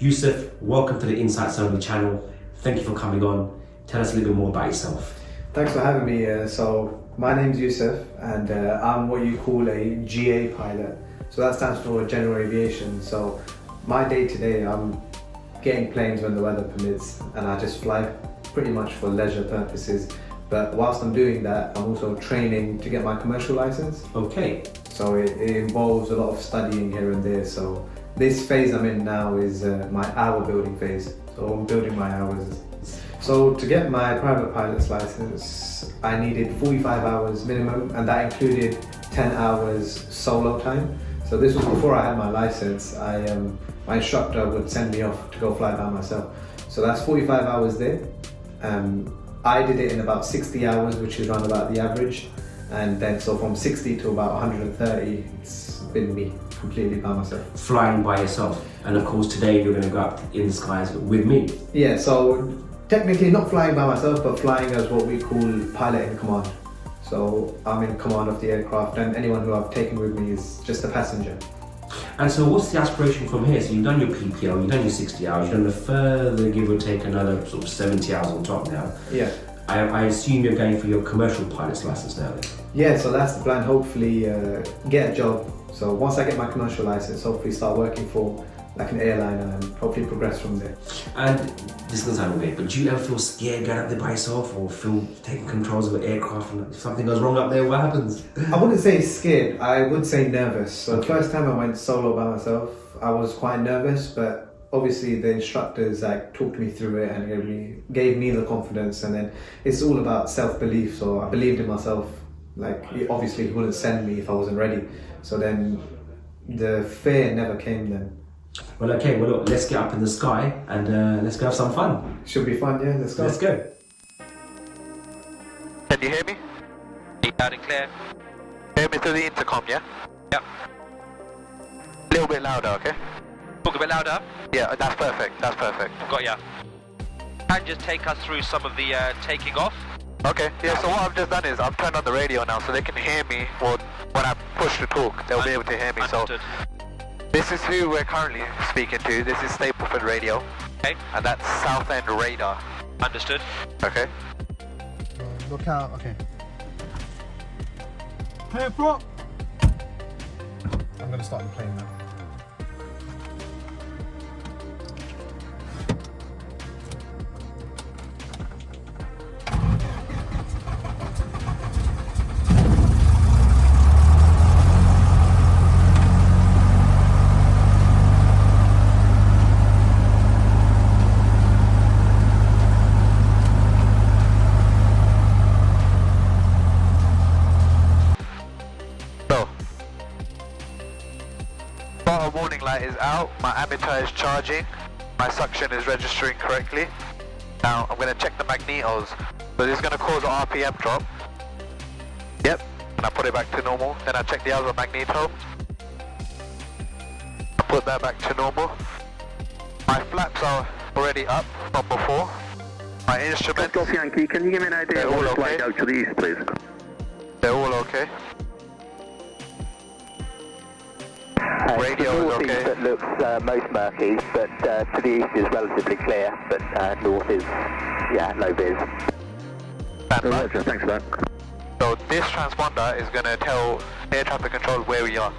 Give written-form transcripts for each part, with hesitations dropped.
Yusuf, welcome to the InsightOnly channel. Thank you for coming on. Tell us a little bit more about yourself. Thanks for having me. So my name's Yusuf and I'm what you call a GA pilot. So that stands for General Aviation. So my day to day, I'm getting planes when the weather permits and I just fly pretty much for leisure purposes. But whilst I'm doing that, I'm also training to get my commercial license. Okay. So it involves a lot of studying here and there. So this phase I'm in now is my hour building phase. So I'm building my hours. So to get my private pilot's license, I needed 45 hours minimum, and that included 10 hours solo time. So this was before I had my license. My instructor would send me off to go fly by myself. So that's 45 hours there. I did it in about 60 hours, which is around about the average. And then so from 60 to about 130, it's been me completely by myself. Flying by yourself. And of course today you're going to go up in the skies with me. Yeah, so technically not flying by myself, but flying as what we call pilot in command. So I'm in command of the aircraft and anyone who I've taken with me is just a passenger. And so what's the aspiration from here? So you've done your PPL, you've done your 60 hours, you've done a further give or take another sort of 70 hours on top now. Yeah. I assume you're going for your commercial pilot's license now then? Yeah, so that's the plan, hopefully get a job. So once I get my commercial license, hopefully start working for like an airliner and hopefully progress from there. And this doesn't sound weird, but do you ever feel scared going up there by yourself or feel taking controls of an aircraft and if something goes wrong up there, what happens? I wouldn't say scared, I would say nervous. So the first time I went solo by myself, I was quite nervous, but obviously the instructors like talked me through it and gave me the confidence, and then it's all about self-belief. So I believed in myself. Like obviously he wouldn't send me if I wasn't ready. So then the fear never came then. Well, okay, well look, let's get up in the sky and let's go have some fun. Should be fun, yeah, let's go. Let's go. Can you hear me? Loud and clear. Hear me through the intercom, yeah? Yep. A little bit louder, okay? Talk a bit louder? Yeah, that's perfect, that's perfect. Got ya. And just take us through some of the taking off. Okay, yeah, so what I've just done is I've turned on the radio now so they can hear me, or when I push to talk, they'll be able to hear me. Understood. So this is who we're currently speaking to. This is Stapleford Radio. Okay. And that's Southend Radar. Understood. Okay. Look out, okay. Hey, prop! I'm gonna start the plane now. Warning light is out, my ammeter is charging, my suction is registering correctly. Now I'm going to check the magnetos, so this is going to cause an RPM drop. Yep, and I put it back to normal. Then I check the other magneto, I put that back to normal. My flaps are already up from before. My instruments, Golf Yankee, can you give me an idea of the flight out to the east, please? they're all okay. Radio is okay. That looks most murky, but to the east is relatively clear, but north is, yeah, low vis. Roger, thanks for that. So this transponder is going to tell air traffic control where we are.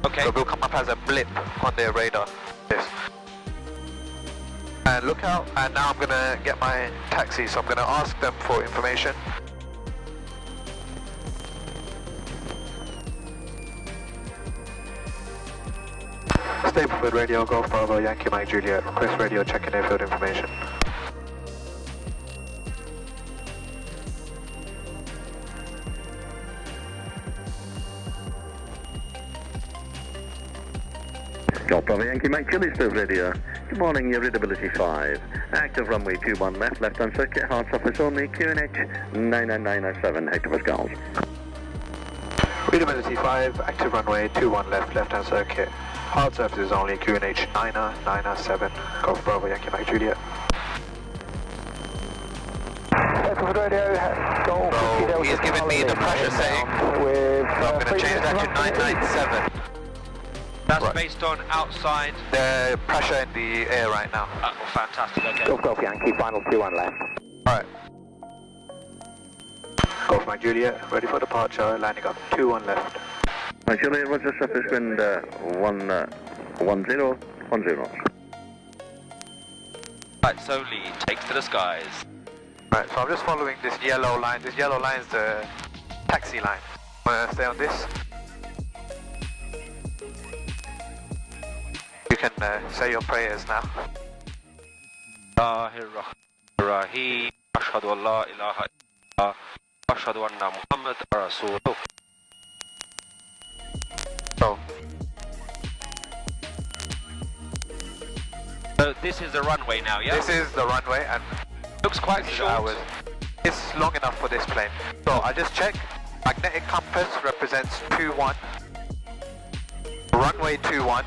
Okay. So we'll come up as a blip on their radar. Yes. And look out, and now I'm going to get my taxi, so I'm going to ask them for information. Stapleford Radio, Golf Bravo, Yankee Mike Juliet, request radio checking airfield information. Golf Bravo Yankee Mike Juliet, Stapleford Radio. Good morning, your readability 5. Active runway 21 left, left-hand circuit, hard surface only, QNH 99907, Hector Pascals. Readability 5, active runway 21 left, left-hand circuit. Hard surfaces only, QNH 997, Golf Bravo, Yankee Mike Juliet. Stapleford Radio, Golf. So he's given me the pressure setting, so I'm going to change that to 997. That's right. Based on outside. The pressure in the air right now. Oh, fantastic, okay. Golf Yankee, final 2-1 left. Alright. Golf Mike Juliet, ready for departure, landing up 2-1 left. Mike Juliet, Roger, surface wind 10 knots. Lights only, takes to the skies. Right, so I'm just following this yellow line. This yellow line is the taxi line. I'm gonna stay on this. You can say your prayers now. Bismillahirrahmanirrahim. Ashhadu an la ilaha illallah. Ashhadu anna Muhammad Rasulullah. So this is the runway now, yeah? This is the runway and looks quite short. It's long enough for this plane. So I just checked. Magnetic compass represents 2-1. Runway 2-1.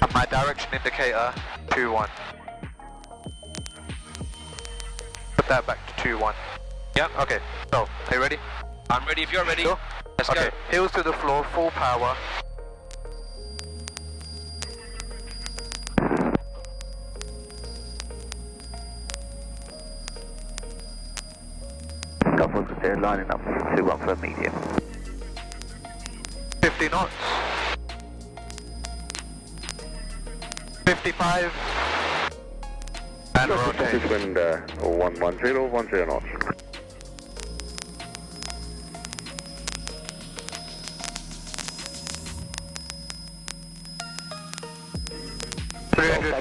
And my direction indicator 2-1. Put that back to 2-1. Yeah, okay. So, are you ready? I'm ready if you're ready. Sure? Let's go. Heels to the floor, full power. They're lining up 2-1 for a medium. 50 knots. 55. And rotate. Surface wind 110 knots.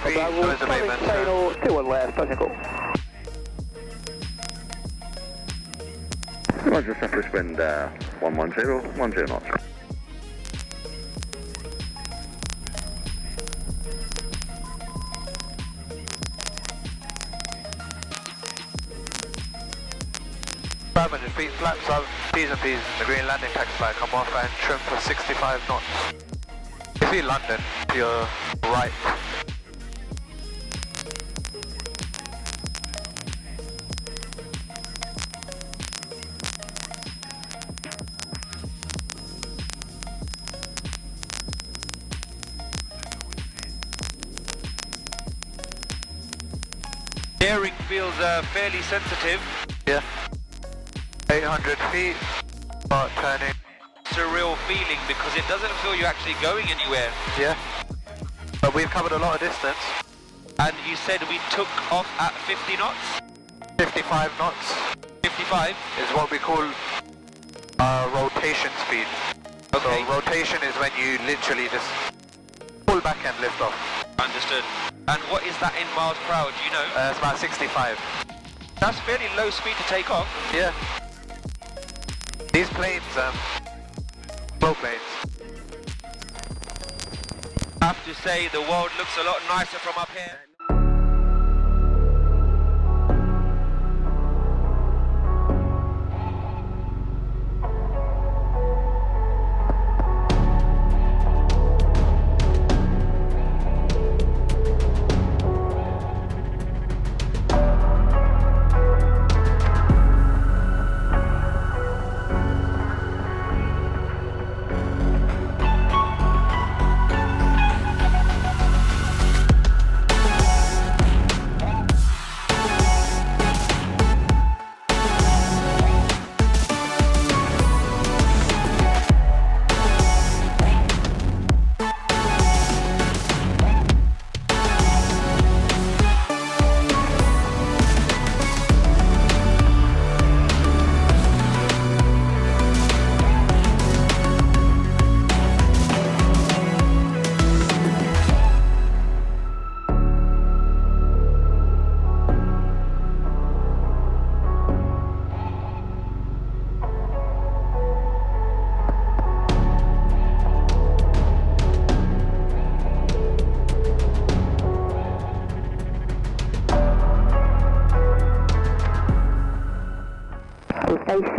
Feet, noise abatement. 2-1 left, technical. Roger, surface wind 110 knots. Feet flaps up, P's and P's, the green landing taxi flag come off and trim for 65 knots. You see London to your right. Steering feels fairly sensitive. Yeah. 800 feet, start turning. It's a real feeling because it doesn't feel you're actually going anywhere. Yeah. But we've covered a lot of distance. And you said we took off at 50 knots? 55 knots. 55? Is what we call rotation speed. Okay. So rotation is when you literally just pull back and lift off. Understood. And what is that in miles per hour, do you know? It's about 65. That's fairly low speed to take off. Yeah. These planes, slow planes. I have to say the world looks a lot nicer from up here.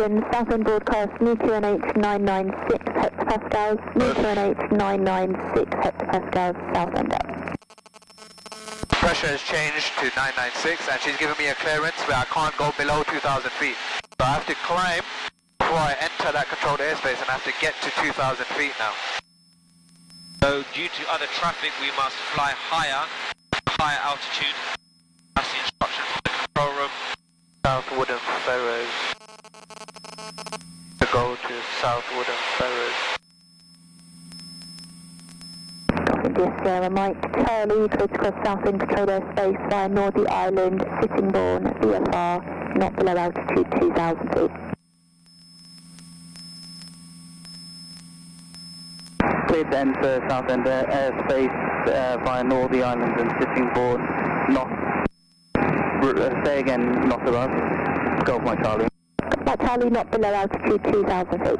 Station, Southend broadcast, new QNH 996 hectopascals, new QNH 996 hectopascals, Southend up. Pressure has changed to 996 and she's given me a clearance where I can't go below 2,000 feet. So I have to climb before I enter that controlled airspace and I have to get to 2,000 feet now. due to other traffic, we must fly higher altitude. That's the instruction from the control room. South Woodham Ferrers. To go to South Woodham Ferrers. India Sierra Mike Charlie, clear to cross south in control airspace via Northey Island, Sittingbourne, VFR, not below altitude 2,000 feet. Cleared to enter south end airspace via Northey Island and Sittingbourne, not, say again, not above, Golf Mike Charlie. Mike Charlie, not below altitude 2,000 feet.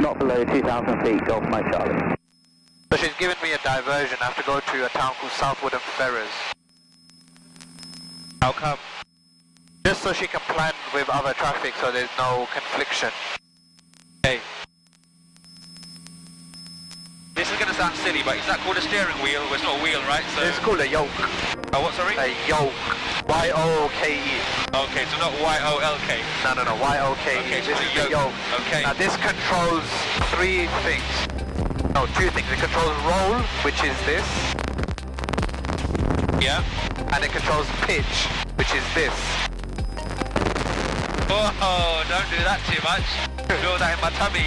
Not below 2,000 feet, Golf Mike Charlie. So she's given me a diversion. I have to go to a town called South Woodham Ferrers. How come? Just so she can plan with other traffic so there's no confliction. Okay. This is going to sound silly, but is that called a steering wheel? Well, it's not a wheel, right? So it's called a yoke. Oh, what, sorry? A yoke. Y-O-K-E. Okay, so not Y-O-L-K. No, Y-O-K-E. Okay, so this is a yoke. Okay. Now this controls three things. No, two things. It controls roll, which is this. Yeah. And it controls pitch, which is this. Oh, don't do that too much. Feel that in my tummy.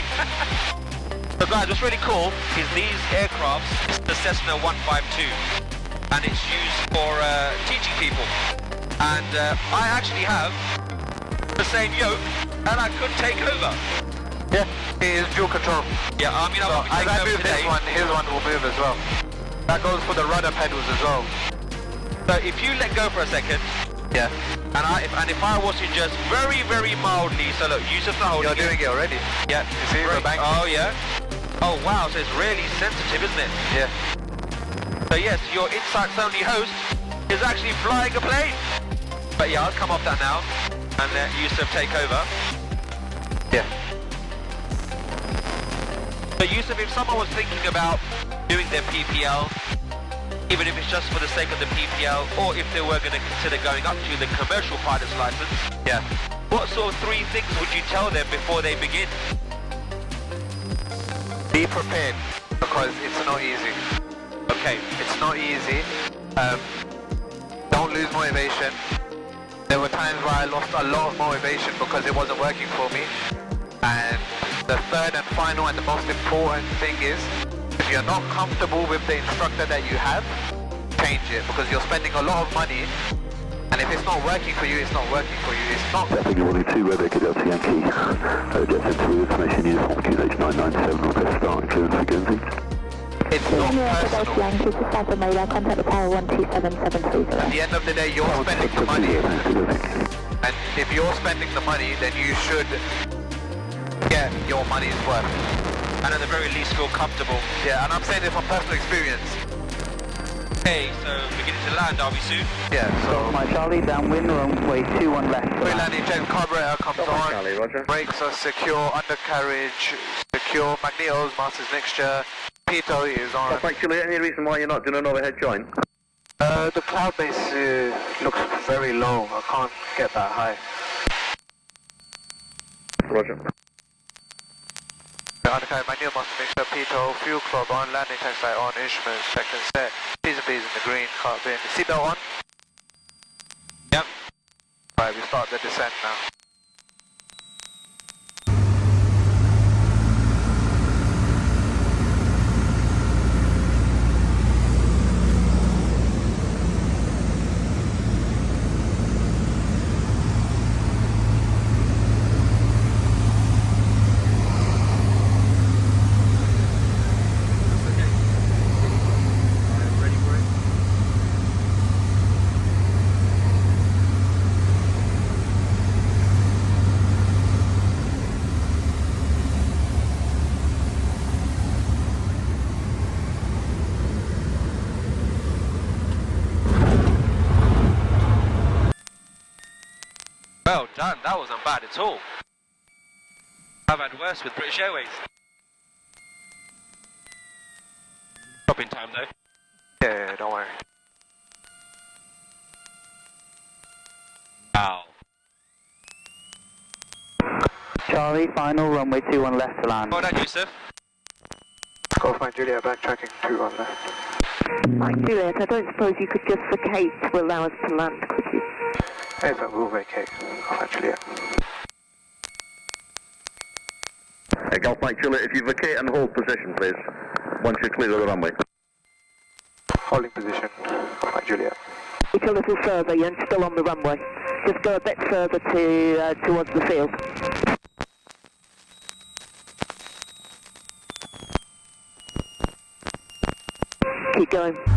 So guys, what's really cool is these aircrafts, it's the Cessna 152, and it's used for teaching people. And I actually have the same yoke, and I could take over. Yeah, it is dual control. Yeah, I mean, so as I move this one, his one will move as well. That goes for the rudder pedals as well. So if you let go for a second, yeah, and if I was to just very, very mildly, so look, Yusuf now holding it. You're doing it already. Yeah, you see, we're back. Oh yeah. Oh wow, so it's really sensitive, isn't it? Yeah. So yes, your InsightOnly host is actually flying a plane. But yeah, I'll come off that now and let Yusuf take over. Yeah. So Yusuf, if someone was thinking about doing their PPL, even if it's just for the sake of the PPL, or if they were going to consider going up to the commercial pilot's license, yeah, what sort of three things would you tell them before they begin? Be prepared, because it's not easy. Okay, it's not easy. Don't lose motivation. There were times where I lost a lot of motivation because it wasn't working for me. And the third and final and the most important thing is, if you're not comfortable with the instructor that you have, change it, because you're spending a lot of money, and if it's not working for you, it's not working for you. It's not. Stepping away to Rebecca Delta Yankee, jet into information uniform QH997, request start and clearance for Guernsey. It's not personal. Yankee to South America, contact the tower 127730. At the end of the day, you're spending the money, and if you're spending the money, then you should get your money's worth. And at the very least feel comfortable. Yeah, and I'm saying it from personal experience. Okay, so beginning to land, are we soon? Yeah, so... My Charlie, downwind, runway 21 left. Pre-landing check, carburetor comes on. Charlie, roger. Brakes are secure, undercarriage secure, magnetos, masters mixture, pitot is on. Actually, any reason why you're not doing an overhead join? The cloud base looks very low. I can't get that high. Roger. Undercarriage, magneto, master mixture, pitot, fuel clog on, landing tech site on, instruments, second set, T's and B's in the green, can't be in the seatbelt on. Yep. Right, we start the descent now. Well done, that wasn't bad at all. I've had worse with British Airways. Drop in time though. Yeah, don't worry. Ow. Charlie, final, runway 21 left to land. Well done, Yusuf. Golf Mike Juliet, backtracking 21 left. Mike Juliet, I don't suppose you could just vacate to allow us to land, could you? Airspace will vacate. Golf Mike Juliet. Golf Mike Juliet, if you vacate and hold position, please. Once you're clear of the runway. Holding position. Golf Mike Juliet. A little further, you're still on the runway. Just go a bit further towards the field. Keep going.